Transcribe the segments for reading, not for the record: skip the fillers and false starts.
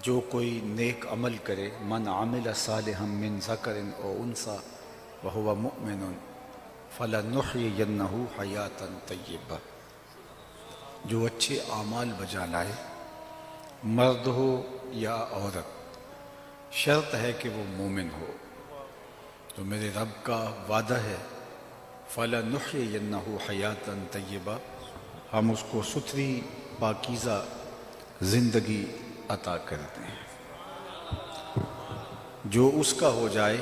جو کوئی نیک عمل کرے، من عمل صالحا من ذکر او انثی وہو مؤمن فلنحیینہ حیاتا طیبہ، جو اچھے اعمال بجا لائے، مرد ہو یا عورت، شرط ہے کہ وہ مومن ہو۔ تو میرے رب کا وعدہ ہے فَلَنُحْيِيَنَّهُ حَيَاةً طَيِّبَةً، ہم اس کو ستھری پاکیزہ زندگی عطا کرتے ہیں۔ جو اس کا ہو جائے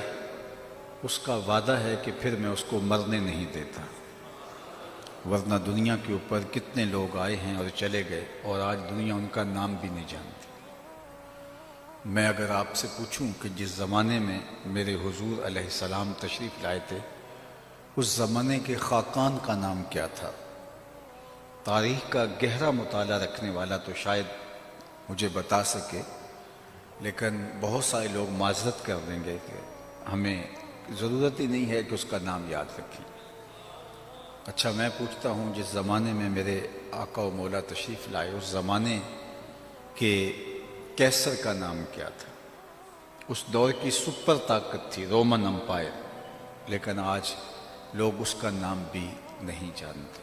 اس کا وعدہ ہے کہ پھر میں اس کو مرنے نہیں دیتا، ورنہ دنیا کے اوپر کتنے لوگ آئے ہیں اور چلے گئے اور آج دنیا ان کا نام بھی نہیں جانتی۔ میں اگر آپ سے پوچھوں کہ جس زمانے میں میرے حضور علیہ السلام تشریف لائے تھے، اس زمانے کے خاقان کا نام کیا تھا، تاریخ کا گہرا مطالعہ رکھنے والا تو شاید مجھے بتا سکے، لیکن بہت سارے لوگ معذرت کر دیں گے کہ ہمیں ضرورت ہی نہیں ہے کہ اس کا نام یاد رکھیں۔ اچھا، میں پوچھتا ہوں جس زمانے میں میرے آقا و مولا تشریف لائے، اس زمانے کے کیسر کا نام کیا تھا؟ اس دور کی سپر طاقت تھی رومن امپائر، لیکن آج لوگ اس کا نام بھی نہیں جانتے۔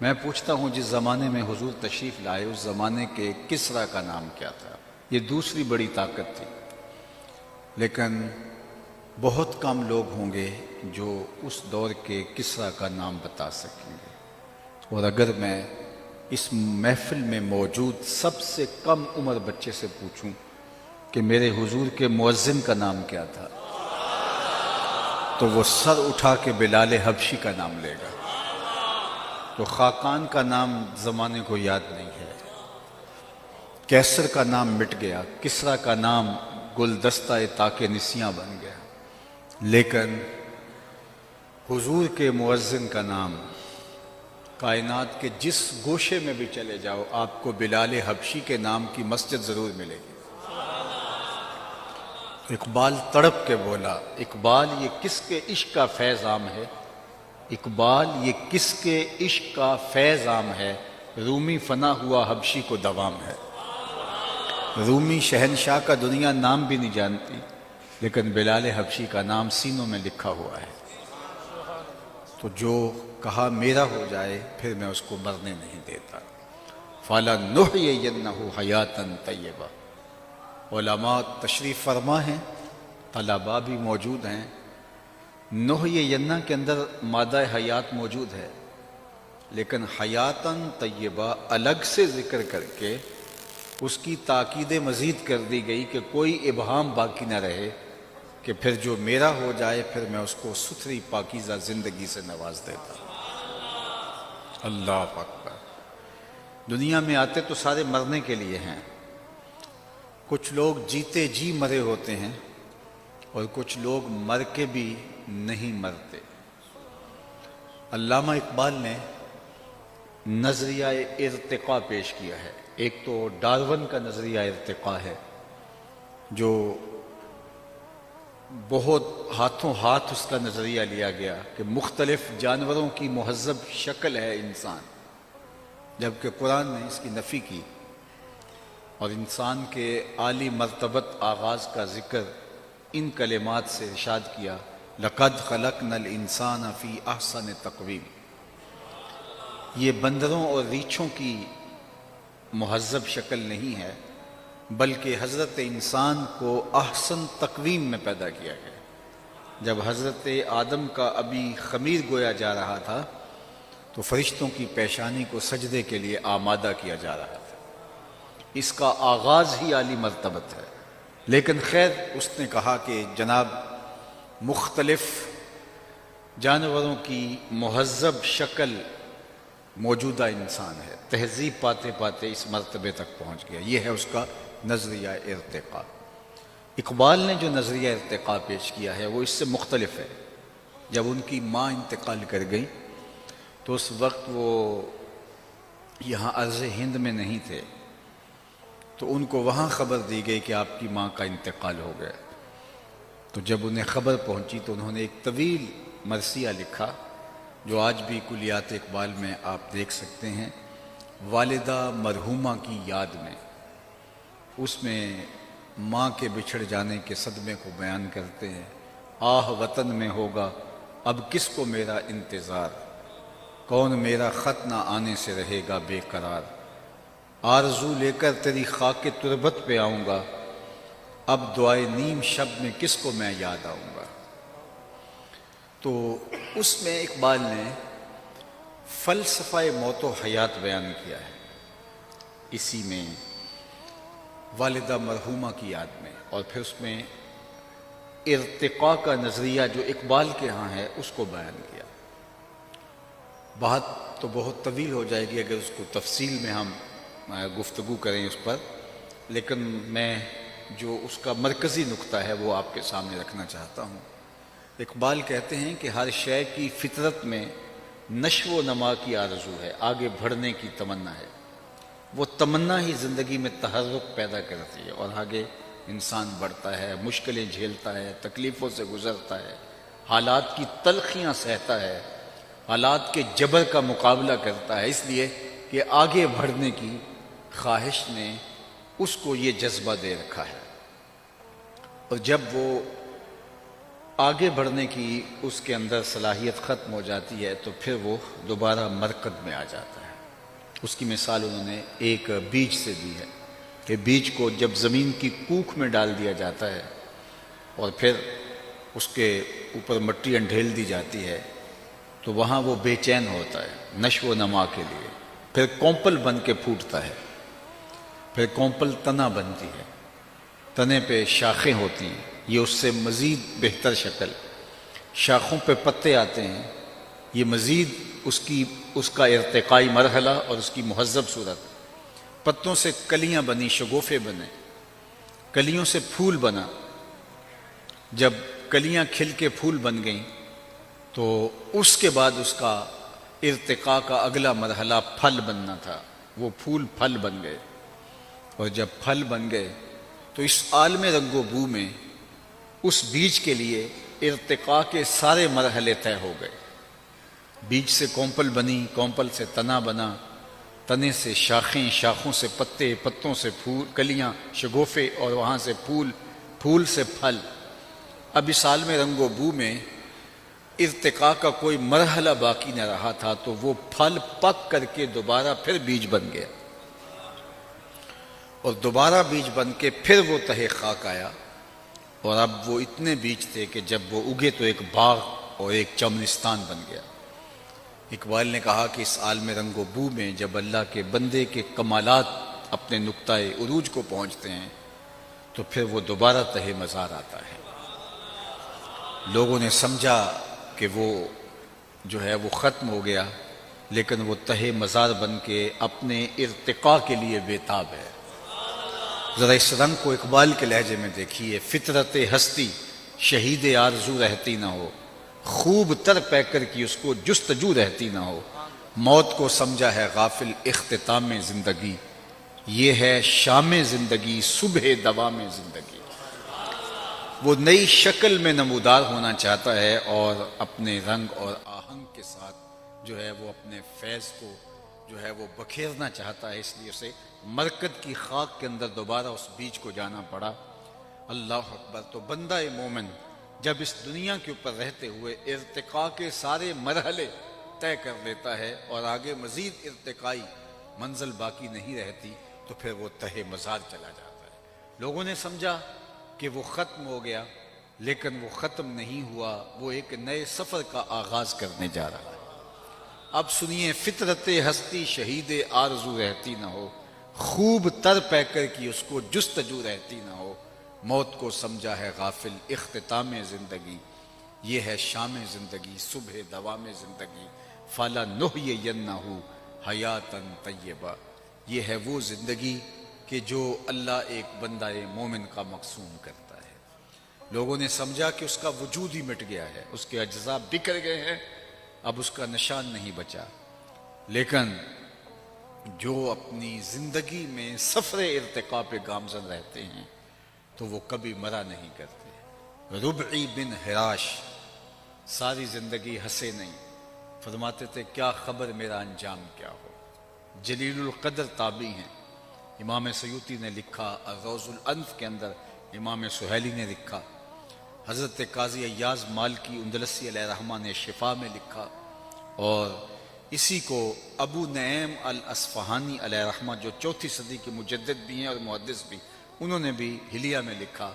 میں پوچھتا ہوں جس زمانے میں حضور تشریف لائے، اس زمانے کے کسریٰ کا نام کیا تھا؟ یہ دوسری بڑی طاقت تھی، لیکن بہت کم لوگ ہوں گے جو اس دور کے کسریٰ کا نام بتا سکیں گے۔ اور اگر میں اس محفل میں موجود سب سے کم عمر بچے سے پوچھوں کہ میرے حضور کے مؤذن کا نام کیا تھا، تو وہ سر اٹھا کے بلال حبشی کا نام لے گا۔ تو خاقان کا نام زمانے کو یاد نہیں ہے، کیسر کا نام مٹ گیا، کسریٰ کا نام گلدستہ طاق نسیاں بن گیا، لیکن حضور کے مؤذن کا نام کائنات کے جس گوشے میں بھی چلے جاؤ آپ کو بلال حبشی کے نام کی مسجد ضرور ملے گی۔ اقبال تڑپ کے بولا، اقبال یہ کس کے عشق کا فیض عام ہے، اقبال یہ کس کے عشق کا فیض عام ہے، رومی فنا ہوا حبشی کو دوام ہے۔ رومی شہنشاہ کا دنیا نام بھی نہیں جانتی، لیکن بلال حبشی کا نام سینوں میں لکھا ہوا ہے۔ تو جو کہا میرا ہو جائے پھر میں اس کو مرنے نہیں دیتا۔ فَلَنُحْيِيَنَّهُ حَيَاةً طَيِّبَةً، علماء تشریف فرما ہیں، طلباء بھی موجود ہیں۔ نحیینہ کے اندر مادہ حیات موجود ہے، لیکن حیاتاً طیبہ الگ سے ذکر کر کے اس کی تاکید مزید کر دی گئی کہ کوئی ابہام باقی نہ رہے کہ پھر جو میرا ہو جائے پھر میں اس کو ستھری پاکیزہ زندگی سے نواز دیتا۔ اللہ اکبر۔ دنیا میں آتے تو سارے مرنے کے لیے ہیں، کچھ لوگ جیتے جی مرے ہوتے ہیں اور کچھ لوگ مر کے بھی نہیں مرتے۔ علامہ اقبال نے نظریہ ارتقاء پیش کیا ہے۔ ایک تو ڈارون کا نظریہ ارتقاء ہے، جو بہت ہاتھوں ہاتھ اس کا نظریہ لیا گیا کہ مختلف جانوروں کی مہذب شکل ہے انسان، جبکہ قرآن نے اس کی نفی کی اور انسان کے عالی مرتبت آغاز کا ذکر ان کلمات سے ارشاد کیا، لَقَدْ خَلَقْنَا الْإِنسَانَ فِي أَحْسَنِ تَقْوِيمٍ۔ یہ بندروں اور ریچھوں کی مہذب شکل نہیں ہے، بلکہ حضرت انسان کو احسن تقویم میں پیدا کیا گیا۔ جب حضرت آدم کا ابھی خمیر گویا جا رہا تھا تو فرشتوں کی پیشانی کو سجدے کے لیے آمادہ کیا جا رہا تھا۔ اس کا آغاز ہی عالی مرتبت ہے، لیکن خیر اس نے کہا کہ جناب مختلف جانوروں کی مہذب شکل موجودہ انسان ہے، تہذیب پاتے پاتے اس مرتبے تک پہنچ گیا۔ یہ ہے اس کا نظریہ ارتقاء۔ اقبال نے جو نظریہ ارتقاء پیش کیا ہے وہ اس سے مختلف ہے۔ جب ان کی ماں انتقال کر گئی تو اس وقت وہ یہاں ارض ہند میں نہیں تھے، تو ان کو وہاں خبر دی گئی کہ آپ کی ماں کا انتقال ہو گیا۔ تو جب انہیں خبر پہنچی تو انہوں نے ایک طویل مرثیہ لکھا جو آج بھی کلیات اقبال میں آپ دیکھ سکتے ہیں، والدہ مرحومہ کی یاد میں اس میں ماں کے بچھڑ جانے کے صدمے کو بیان کرتے ہیں۔ آہ وطن میں ہوگا اب کس کو میرا انتظار، کون میرا خط نہ آنے سے رہے گا بے قرار، آرزو لے کر تیری خاک تربت پہ آؤں گا، اب دعائے نیم شب میں کس کو میں یاد آؤں گا۔ تو اس میں اقبال نے فلسفہ موت و حیات بیان کیا ہے، اسی میں والدہ مرحومہ کی یاد میں، اور پھر اس میں ارتقاء کا نظریہ جو اقبال کے ہاں ہے اس کو بیان کیا۔ بات تو بہت طویل ہو جائے گی اگر اس کو تفصیل میں ہم گفتگو کریں اس پر، لیکن میں جو اس کا مرکزی نقطہ ہے وہ آپ کے سامنے رکھنا چاہتا ہوں۔ اقبال کہتے ہیں کہ ہر شے کی فطرت میں نشو و نما کی آرزو ہے، آگے بڑھنے کی تمنا ہے، وہ تمنا ہی زندگی میں تحرک پیدا کرتی ہے اور آگے انسان بڑھتا ہے، مشکلیں جھیلتا ہے، تکلیفوں سے گزرتا ہے، حالات کی تلخیاں سہتا ہے، حالات کے جبر کا مقابلہ کرتا ہے، اس لیے کہ آگے بڑھنے کی خواہش نے اس کو یہ جذبہ دے رکھا ہے، اور جب وہ آگے بڑھنے کی اس کے اندر صلاحیت ختم ہو جاتی ہے تو پھر وہ دوبارہ مرکز میں آ جاتا ہے۔ اس کی مثال انہوں نے ایک بیج سے دی ہے کہ بیج کو جب زمین کی کوکھ میں ڈال دیا جاتا ہے اور پھر اس کے اوپر مٹی انڈھیل دی جاتی ہے تو وہاں وہ بے چین ہوتا ہے نشو و نما کے لیے، پھر کونپل بن کے پھوٹتا ہے، پھر کونپل تنا بنتی ہے، تنے پہ شاخیں ہوتی ہیں، یہ اس سے مزید بہتر شکل، شاخوں پہ پتے آتے ہیں، یہ مزید اس کا ارتقائی مرحلہ اور اس کی مہذب صورت، پتوں سے کلیاں بنی، شگوفے بنے، کلیوں سے پھول بنا، جب کلیاں کھل کے پھول بن گئیں تو اس کے بعد اس کا ارتقاء کا اگلا مرحلہ پھل بننا تھا، وہ پھول پھل بن گئے، اور جب پھل بن گئے تو اس عالم رنگ و بو میں اس بیج کے لیے ارتقاء کے سارے مرحلے طے ہو گئے۔ بیج سے کونپل بنی، کونپل سے تنا بنا، تنے سے شاخیں، شاخوں سے پتے، پتوں سے پھول، کلیاں، شگوفے، اور وہاں سے پھول، پھول سے پھل۔ اب اس عالم رنگ و بو میں ارتقاء کا کوئی مرحلہ باقی نہ رہا تھا تو وہ پھل پک کر کے دوبارہ پھر بیج بن گیا، اور دوبارہ بیج بن کے پھر وہ تہہ خاک آیا، اور اب وہ اتنے بیج تھے کہ جب وہ اگے تو ایک باغ اور ایک چمنستان بن گیا۔ اقبال نے کہا کہ اس عالم رنگ و بو میں جب اللہ کے بندے کے کمالات اپنے نقطۂ عروج کو پہنچتے ہیں تو پھر وہ دوبارہ تہہ مزار آتا ہے۔ لوگوں نے سمجھا کہ وہ جو ہے وہ ختم ہو گیا، لیکن وہ تہہ مزار بن کے اپنے ارتقاء کے لیے بےتاب ہے۔ ذرا اس رنگ کو اقبال کے لہجے میں دیکھیے، فطرت ہستی شہید آرزو رہتی نہ ہو، خوب تر پیکر کی اس کو جستجو رہتی نہ ہو، موت کو سمجھا ہے غافل اختتام زندگی، یہ ہے شام زندگی صبح دوام زندگی۔ وہ نئی شکل میں نمودار ہونا چاہتا ہے اور اپنے رنگ اور آہنگ کے ساتھ جو ہے وہ اپنے فیض کو جو ہے وہ بکھیرنا چاہتا ہے، اس لیے اسے مرکز کی خاک کے اندر دوبارہ اس بیج کو جانا پڑا۔ اللہ اکبر۔ تو بندہ مومن جب اس دنیا کے اوپر رہتے ہوئے ارتقاء کے سارے مرحلے طے کر لیتا ہے اور آگے مزید ارتقائی منزل باقی نہیں رہتی تو پھر وہ تہہ مزار چلا جاتا ہے۔ لوگوں نے سمجھا کہ وہ ختم ہو گیا، لیکن وہ ختم نہیں ہوا، وہ ایک نئے سفر کا آغاز کرنے جا رہا ہے۔ اب سنیے، فطرت ہستی شہید آرزو رہتی نہ ہو، خوب تر پیکر کی اس کو جستجو رہتی نہ ہو، موت کو سمجھا ہے غافل اختتام زندگی، یہ ہے شام زندگی صبح دوام زندگی، فلا نحیینہ حیاتا طیبہ، یہ ہے وہ زندگی کہ جو اللہ ایک بندہ مومن کا مقسوم کرتا ہے۔ لوگوں نے سمجھا کہ اس کا وجود ہی مٹ گیا ہے، اس کے اجزاء بکھر گئے ہیں، اب اس کا نشان نہیں بچا، لیکن جو اپنی زندگی میں سفر ارتقاء پہ گامزن رہتے ہیں تو وہ کبھی مرا نہیں کرتے۔ ربعی بن حراش ساری زندگی ہنسے نہیں، فرماتے تھے کیا خبر میرا انجام کیا ہو۔ جلیل القدر تابعی ہیں، امام سیوطی نے لکھا، الروض الانف کے اندر امام سہیلی نے لکھا، حضرت قاضی ایاز مالکی اندلسی علیہ رحمہ نے شفا میں لکھا، اور اسی کو ابو نعیم الاصفہانی علیہ رحمہ جو 4 صدی کے مجدد بھی ہیں اور محدث بھی، انہوں نے بھی حلیہ میں لکھا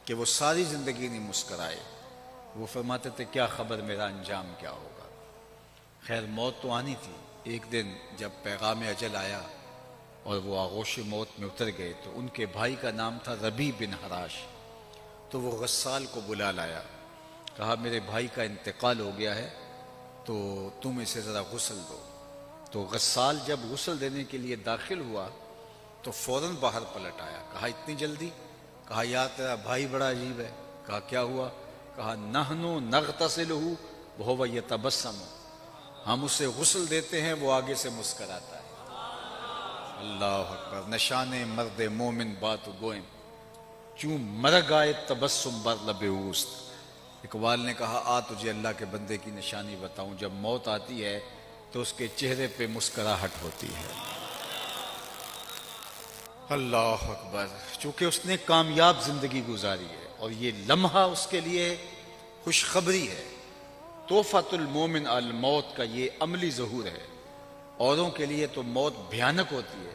کہ وہ ساری زندگی نہیں مسکرائے۔ وہ فرماتے تھے کیا خبر میرا انجام کیا ہوگا۔ خیر موت تو آنی تھی۔ ایک دن جب پیغام اجل آیا اور وہ آغوش موت میں اتر گئے تو ان کے بھائی کا نام تھا ربیع بن حراش، تو وہ غسال کو بلا لایا، کہا میرے بھائی کا انتقال ہو گیا ہے تو تم اسے ذرا غسل دو۔ تو غسال جب غسل دینے کے لیے داخل ہوا تو فوراً باہر پلٹ آیا، کہا اتنی جلدی؟ کہا یار تیرا بھائی بڑا عجیب ہے۔ کہا کیا ہوا؟ کہا نحنو نغتسلہ وہو یتبسم، ہم اسے غسل دیتے ہیں وہ آگے سے مسکراتا ہے۔ اللہ اکبر، نشان مرد مومن بات گوئم، چوں مرگ آئے تبسم بر لب اوست۔ اقبال نے کہا آ تجھے اللہ کے بندے کی نشانی بتاؤں، جب موت آتی ہے تو اس کے چہرے پہ مسکراہٹ ہوتی ہے۔ اللہ اکبر، چونکہ اس نے کامیاب زندگی گزاری ہے اور یہ لمحہ اس کے لیے خوشخبری ہے۔ تحفۃ المومن الموت کا یہ عملی ظہور ہے۔ اوروں کے لیے تو موت بھیانک ہوتی ہے،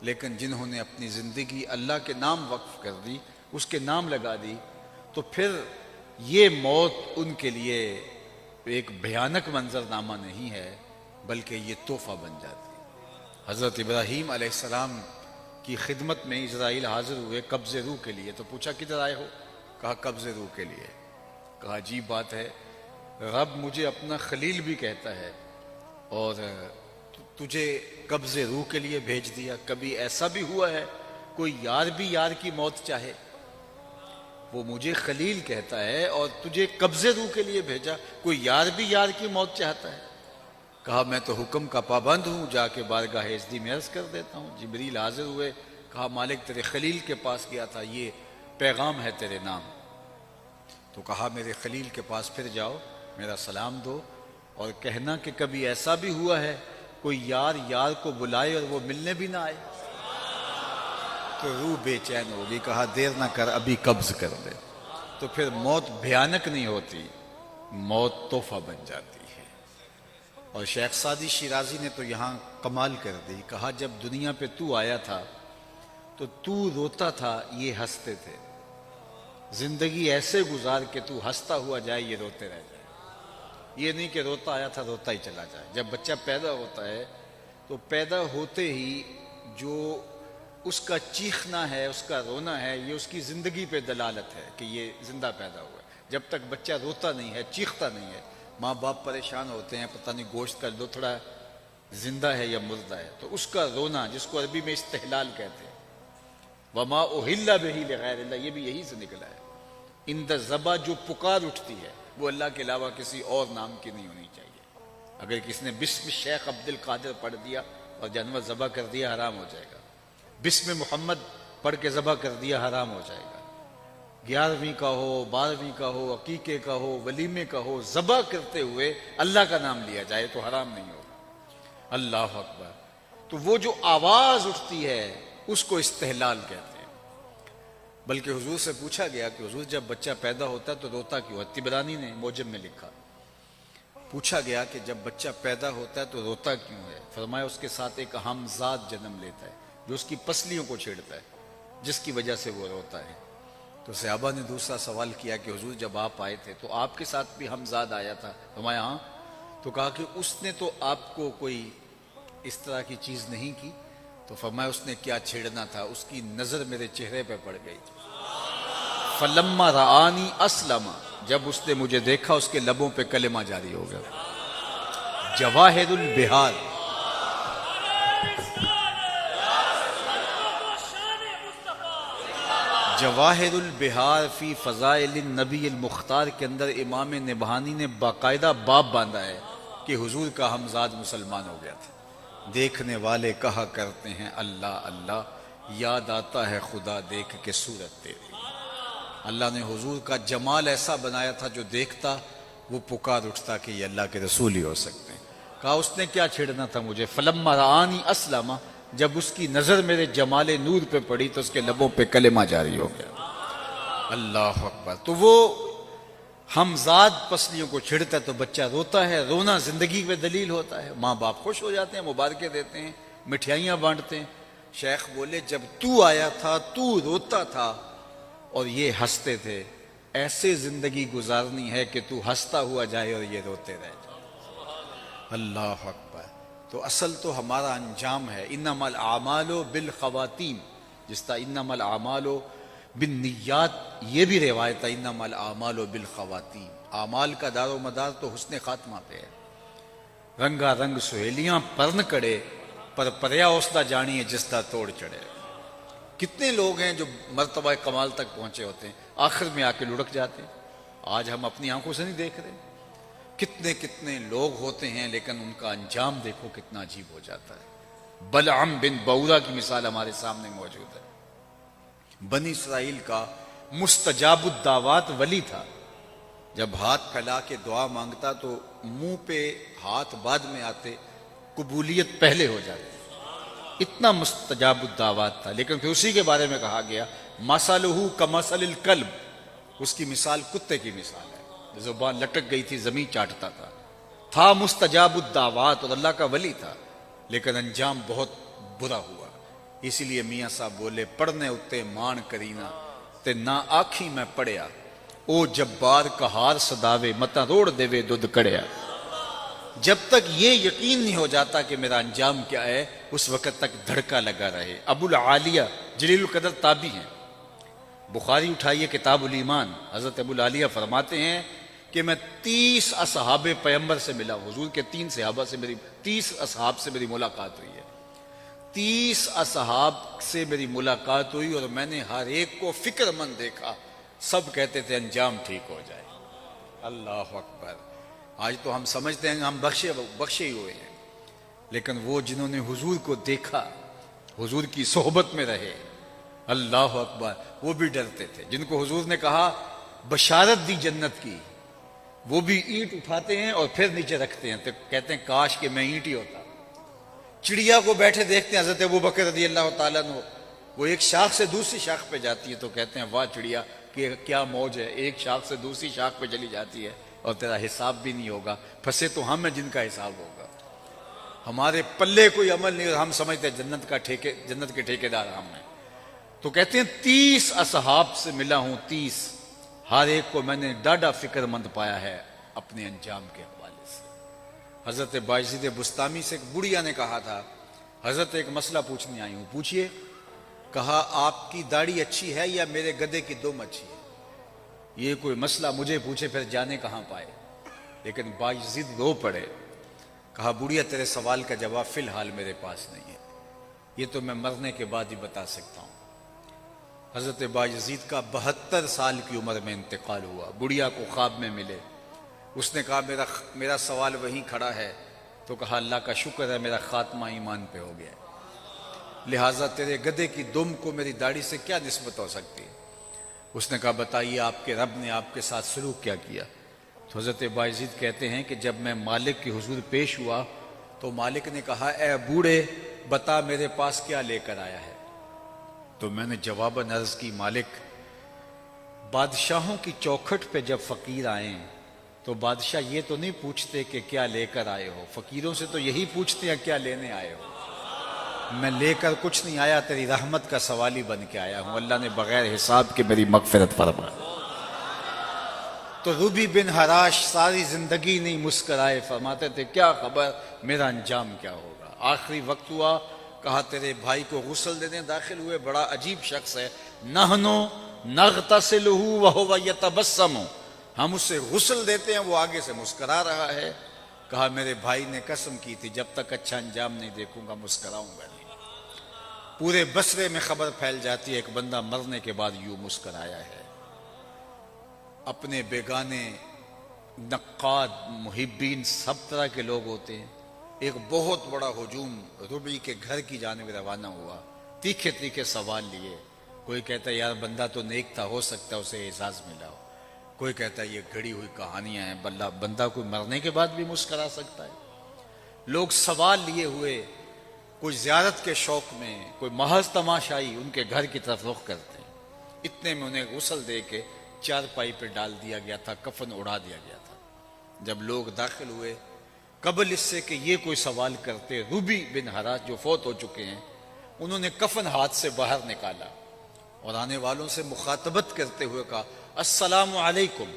لیکن جنہوں نے اپنی زندگی اللہ کے نام وقف کر دی، اس کے نام لگا دی، تو پھر یہ موت ان کے لیے ایک بھیانک منظرنامہ نہیں ہے بلکہ یہ تحفہ بن جاتی ہے۔ حضرت ابراہیم علیہ السلام کی خدمت میں اسرائیل حاضر ہوئے قبض روح کے لیے، تو پوچھا کدھر آئے ہو؟ کہا قبض روح کے لیے۔ کہا عجیب بات ہے، رب مجھے اپنا خلیل بھی کہتا ہے اور تجھے قبض روح کے لیے بھیج دیا۔ کبھی ایسا بھی ہوا ہے کوئی یار بھی یار کی موت چاہے؟ وہ مجھے خلیل کہتا ہے اور تجھے قبض روح کے لیے بھیجا، کوئی یار بھی یار کی موت چاہتا ہے؟ کہا میں تو حکم کا پابند ہوں، جا کے بارگاہ عزدی میں عرض کر دیتا ہوں۔ جبریل حاضر ہوئے، کہا مالک تیرے خلیل کے پاس گیا تھا، یہ پیغام ہے تیرے نام۔ تو کہا میرے خلیل کے پاس پھر جاؤ، میرا سلام دو اور کہنا کہ کبھی ایسا بھی ہوا ہے کوئی یار یار کو بلائے اور وہ ملنے بھی نہ آئے؟ تو روح بے چین ہوگی، کہا دیر نہ کر ابھی قبض کر دے۔ تو پھر موت بھیانک نہیں ہوتی، موت تحفہ بن جاتی ہے۔ اور شیخ سعدی شیرازی نے تو یہاں کمال کر دی، کہا جب دنیا پہ تو آیا تھا تو تو روتا تھا، یہ ہنستے تھے۔ زندگی ایسے گزار کہ تو ہنستا ہوا جائے، یہ روتے رہ جائے۔ یہ نہیں کہ روتا آیا تھا روتا ہی چلا جائے۔ جب بچہ پیدا ہوتا ہے تو پیدا ہوتے ہی جو اس کا چیخنا ہے، اس کا رونا ہے، یہ اس کی زندگی پہ دلالت ہے کہ یہ زندہ پیدا ہوا ہے۔ جب تک بچہ روتا نہیں ہے، چیختا نہیں ہے، ماں باپ پریشان ہوتے ہیں، پتہ نہیں گوشت کا لوتھڑا زندہ ہے یا مردہ ہے، تو اس کا رونا جس کو عربی میں استحلال کہتے ہیں، وما اہل بہ لغیر اللہ، یہ بھی یہی سے نکلا ہے۔ اندر ذبح جو پکار اٹھتی ہے وہ اللہ کے علاوہ کسی اور نام کی نہیں ہونی چاہیے۔ اگر کسی نے بسم شیخ عبد القادر پڑھ دیا اور جانور ذبح کر دیا، حرام ہو جائے گا۔ بسم محمد پڑھ کے ذبح کر دیا، حرام ہو جائے گا۔ 11ویں کا ہو، 12ویں کا ہو، عقیقے کا ہو، ولیمے کا ہو، ذبح کرتے ہوئے اللہ کا نام لیا جائے تو حرام نہیں ہوگا۔ اللہ اکبر۔ تو وہ جو آواز اٹھتی ہے اس کو استحلال کہتے ہیں۔ بلکہ حضور سے پوچھا گیا کہ حضور جب بچہ پیدا ہوتا ہے تو روتا کیوں ہے؟ طبرانی نے موجم میں لکھا، پوچھا گیا کہ جب بچہ پیدا ہوتا ہے تو روتا کیوں ہے؟ فرمایا اس کے ساتھ ایک اہم ذات جنم لیتا ہے جو اس کی پسلیوں کو چھیڑتا ہے، جس کی وجہ سے وہ روتا ہے۔ تو صحابہ نے دوسرا سوال کیا کہ حضور جب آپ آئے تھے تو آپ کے ساتھ بھی ہمزاد آیا تھا؟ فرمایا ہاں۔ تو کہا کہ اس نے تو آپ کو کوئی اس طرح کی چیز نہیں کی؟ تو فرمایا اس نے کیا چھیڑنا تھا؟ اس کی نظر میرے چہرے پہ پڑ گئی تھی۔ فلما رآنی اسلم، جب اس نے مجھے دیکھا اس کے لبوں پہ کلمہ جاری ہو گیا۔ جواہر البحار، جواہر البحار فی فضائل النبی المختار کے اندر امام نبہانی نے باقاعدہ باب باندھا ہے کہ حضور کا ہمزاد مسلمان ہو گیا تھا۔ دیکھنے والے کہا کرتے ہیں اللہ اللہ، یاد آتا ہے خدا دیکھ کے صورت تیری۔ اللہ نے حضور کا جمال ایسا بنایا تھا جو دیکھتا وہ پکار اٹھتا کہ یہ اللہ کے رسول ہی ہو سکتے ہیں۔ کہا اس نے کیا چھیڑنا تھا مجھے؟ فلما رآنی اسلم، جب اس کی نظر میرے جمال نور پہ پڑی تو اس کے لبوں پہ کلمہ جاری ہو گیا۔ اللہ اکبر۔ تو وہ ہمزاد پسلیوں کو چھڑتا ہے تو بچہ روتا ہے، رونا زندگی پہ دلیل ہوتا ہے، ماں باپ خوش ہو جاتے ہیں، مبارکیں دیتے ہیں، مٹھائیاں بانٹتے ہیں۔ شیخ بولے جب تو آیا تھا تو روتا تھا اور یہ ہنستے تھے، ایسے زندگی گزارنی ہے کہ تو ہنستا ہوا جائے اور یہ روتے رہ جائے۔ اللہ اکبر۔ تو اصل تو ہمارا انجام ہے، انما الاعمال بالخواتیم، جس طرح انما الاعمال بالنیات، یہ بھی روایت ہے انما الاعمال بالخواتیم، اعمال کا دار و مدار تو حسن خاتمہ پہ ہے۔ رنگا رنگ سہیلیاں پرن کڑے، پر پریا اوسدا جانی ہے جس طرح توڑ چڑھے۔ کتنے لوگ ہیں جو مرتبہ کمال تک پہنچے ہوتے ہیں، آخر میں آ کے لڑک جاتے ہیں۔ آج ہم اپنی آنکھوں سے نہیں دیکھ رہے، کتنے کتنے لوگ ہوتے ہیں لیکن ان کا انجام دیکھو کتنا عجیب ہو جاتا ہے۔ بلعم بن بورا کی مثال ہمارے سامنے موجود ہے۔ بنی اسرائیل کا مستجاب الدعوات ولی تھا، جب ہاتھ پھیلا کے دعا مانگتا تو منہ پہ ہاتھ بعد میں آتے، قبولیت پہلے ہو جاتی، اتنا مستجاب الدعوات تھا۔ لیکن پھر اسی کے بارے میں کہا گیا مثلہ کمثل الکلب، اس کی مثال کتے کی مثال ہے، زبان لٹک گئی تھی، زمین چاٹتا تھا مستجاب الدعوات اور اللہ کا ولی تھا، لیکن انجام بہت برا ہوا۔ اسی لیے میاں صاحب بولے پڑھنے اتے مان کرینا تے نہ آکھی میں پڑھیا، او جبار کہار صداوے متا روڑ دیوے دودھ کڑیا۔ جب تک یہ یقین نہیں ہو جاتا کہ میرا انجام کیا ہے، اس وقت تک دھڑکا لگا رہے۔ ابو العالیہ جلیل القدر تابعی ہیں، بخاری اٹھائیے کتاب الایمان، حضرت ابو العالیہ فرماتے ہیں کہ میں 30 اصحاب پیغمبر سے ملا، حضور کے 30 اصحاب سے میری ملاقات ہوئی ہے، 30 اصحاب سے میری ملاقات ہوئی اور میں نے ہر ایک کو فکر مند دیکھا، سب کہتے تھے انجام ٹھیک ہو جائے۔ اللہ اکبر۔ آج تو ہم سمجھتے ہیں ہم بخشے ہی ہوئے ہیں، لیکن وہ جنہوں نے حضور کو دیکھا، حضور کی صحبت میں رہے، اللہ اکبر، وہ بھی ڈرتے تھے۔ جن کو حضور نے کہا بشارت دی جنت کی، وہ بھی اینٹ اٹھاتے ہیں اور پھر نیچے رکھتے ہیں، تو کہتے ہیں کاش کہ میں اینٹ ہی ہوتا۔ چڑیا کو بیٹھے دیکھتے ہیں حضرت ابوبکر رضی اللہ تعالیٰ عنہ، وہ ایک شاخ سے دوسری شاخ پہ جاتی ہے تو کہتے ہیں واہ چڑیا کہ کیا موج ہے، ایک شاخ سے دوسری شاخ پہ چلی جاتی ہے اور تیرا حساب بھی نہیں ہوگا، پھنسے تو ہم ہیں جن کا حساب ہوگا، ہمارے پلے کوئی عمل نہیں، اور ہم سمجھتے ہیں جنت کے ٹھیکیدار ہم ہیں۔ تو کہتے ہیں 30 اصحاب سے ملا ہوں، 30 ہر ایک کو میں نے ڈاڈا فکر مند پایا ہے اپنے انجام کے حوالے سے۔ حضرت بایزید بستامی سے ایک بڑھیا نے کہا تھا حضرت ایک مسئلہ پوچھنے آئی ہوں، پوچھئے۔ کہا آپ کی داڑھی اچھی ہے یا میرے گدھے کی دم اچھی ہے؟ یہ کوئی مسئلہ مجھے پوچھے پھر جانے کہاں پائے، لیکن بایزید رو پڑے، کہا بڑھیا تیرے سوال کا جواب فی الحال میرے پاس نہیں ہے، یہ تو میں مرنے کے بعد ہی بتا سکتا ہوں۔ حضرت بایزید کا 72 سال کی عمر میں انتقال ہوا، بڑھیا کو خواب میں ملے، اس نے کہا میرا سوال وہیں کھڑا ہے، تو کہا اللہ کا شکر ہے میرا خاتمہ ایمان پہ ہو گیا، لہٰذا تیرے گدھے کی دم کو میری داڑھی سے کیا نسبت ہو سکتی ہے؟ اس نے کہا بتائیے آپ کے رب نے آپ کے ساتھ سلوک کیا کیا؟ تو حضرت بایزید کہتے ہیں کہ جب میں مالک کے حضور پیش ہوا تو مالک نے کہا اے بوڑھے بتا میرے پاس کیا لے کر آیا ہے؟ تو میں نے جواباً عرض کی مالک بادشاہوں کی چوکھٹ پہ جب فقیر آئیں تو بادشاہ یہ تو نہیں پوچھتے کہ کیا لے کر آئے ہو، فقیروں سے تو یہی پوچھتے ہیں کیا لینے آئے ہو۔ میں لے کر کچھ نہیں آیا، تیری رحمت کا سوالی بن کے آیا ہوں، اللہ نے بغیر حساب کے میری مغفرت فرما۔ تو ربی بن حراش ساری زندگی نہیں مسکرائے، فرماتے تھے کیا خبر میرا انجام کیا ہوگا۔ آخری وقت ہوا، کہا تیرے بھائی کو غسل دینے داخل ہوئے، بڑا عجیب شخص ہے، نحنو نغتسلہ وہو یتبسم، ہم اسے غسل دیتے ہیں وہ آگے سے مسکرا رہا ہے۔ کہا میرے بھائی نے قسم کی تھی جب تک اچھا انجام نہیں دیکھوں گا مسکراؤں گا نہیں۔ پورے بصرے میں خبر پھیل جاتی ہے ایک بندہ مرنے کے بعد یوں مسکرایا ہے۔ اپنے بیگانے، نقاد، محبین، سب طرح کے لوگ ہوتے ہیں۔ ایک بہت بڑا ہجوم ربی کے گھر کی جانب روانہ ہوا، تیکھے تیکھے سوال لیے، کوئی کہتا ہے یار بندہ تو نیک تھا، ہو سکتا ہے اسے اعزاز ملا ہو، کوئی کہتا ہے یہ گھڑی ہوئی کہانیاں ہیں، بندہ کوئی مرنے کے بعد بھی مسکرا سکتا ہے۔ لوگ سوال لیے ہوئے کوئی زیارت کے شوق میں، کوئی محض تماشائی ان کے گھر کی طرف رخ کرتے ہیں۔ اتنے میں انہیں غسل دے کے چارپائی پہ ڈال دیا گیا تھا، کفن اڑا دیا گیا تھا۔ جب لوگ داخل ہوئے، قبل اس سے کہ یہ کوئی سوال کرتے، روبی بن حراش جو فوت ہو چکے ہیں، انہوں نے کفن ہاتھ سے باہر نکالا اور آنے والوں سے مخاطبت کرتے ہوئے کہا السلام علیکم۔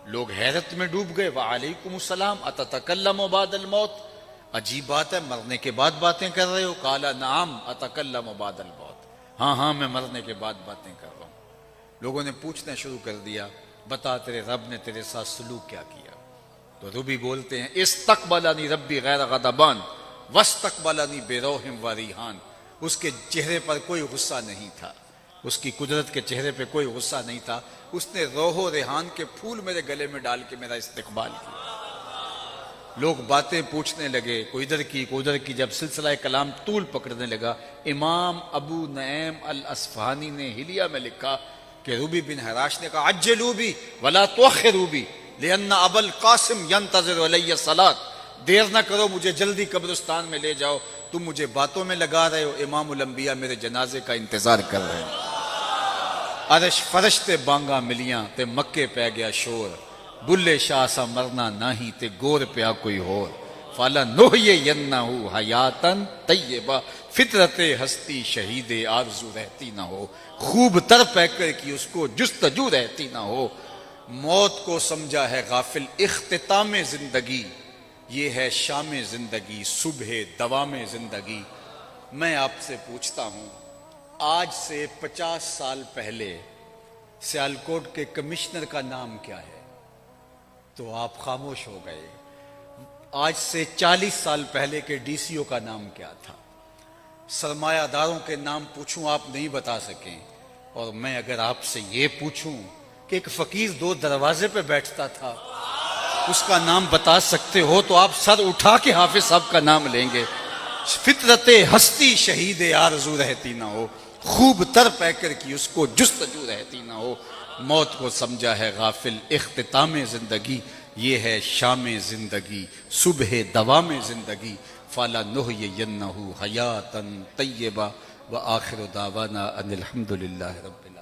لوگ حیرت میں ڈوب گئے، وعلیکم السلام اتتکلم بعد الموت، عجیب بات ہے، مرنے کے بعد باتیں کر رہے ہو؟ قال نعم اتکلم بعد الموت، ہاں میں مرنے کے بعد باتیں کر رہا ہوں۔ لوگوں نے پوچھنا شروع کر دیا، بتا تیرے رب نے تیرے ساتھ سلوک کیا کیا؟ تو ربی بولتے ہیں استقبلنی ربی غیر غضبان واستقبلنی بروح و ریحان، اس کے چہرے پر کوئی غصہ نہیں تھا، اس کی قدرت کے چہرے پہ کوئی غصہ نہیں تھا، اس نے روح و ریحان کے پھول میرے گلے میں ڈال کے میرا استقبال کیا۔ لوگ باتیں پوچھنے لگے، کوئی ادھر کی کوئی ادھر کی، جب سلسلہ کلام طول پکڑنے لگا، امام ابو نعیم الاصفہانی نے حلیہ میں لکھا کہ روبی بن حراش نے کہا عجلوا بی ولا تؤخروا بی لأن ابا القاسم ينتظر علی الصلاۃ، دیر نہ کرو، مجھے جلدی قبرستان میں لے جاؤ، تم مجھے باتوں میں لگا رہے ہو، امام الانبیاء میرے جنازے کا انتظار کر رہے ہیں۔ عرش فرش تے بانگا ملیاں تے مکے پہ گیا شور، بلے شاہ سا مرنا نہیں تے گور پیا کوئی ہور، فالا نحیینہ حیاتن طیبہ، فطرت ہستی شہید آرزو رہتی نہ ہو، خوب تر پیکر کی اس کو جستجو رہتی نہ ہو، موت کو سمجھا ہے غافل اختتام زندگی، یہ ہے شام زندگی صبح دوام زندگی۔ میں آپ سے پوچھتا ہوں، آج سے 50 سال پہلے سیالکوٹ کے کمشنر کا نام کیا ہے؟ تو آپ خاموش ہو گئے۔ آج سے 40 سال پہلے کے ڈی سی او کا نام کیا تھا؟ سرمایہ داروں کے نام پوچھوں آپ نہیں بتا سکیں، اور میں اگر آپ سے یہ پوچھوں کہ ایک فقیر 2 دروازے پہ بیٹھتا تھا، اس کا نام بتا سکتے ہو تو آپ سر اٹھا کے حافظ صاحب کا نام لیں گے۔ فطرت ہستی شہید آرزو رہتی نہ ہو، خوب تر پیکر کی اس کو جستجو رہتی نہ ہو، موت کو سمجھا ہے غافل اختتام زندگی، یہ ہے شام زندگی صبح دوام زندگی، فالا نحیینہ حیاتن طیبہ وآخر دعوانا ان الحمدللہ رب العالمین۔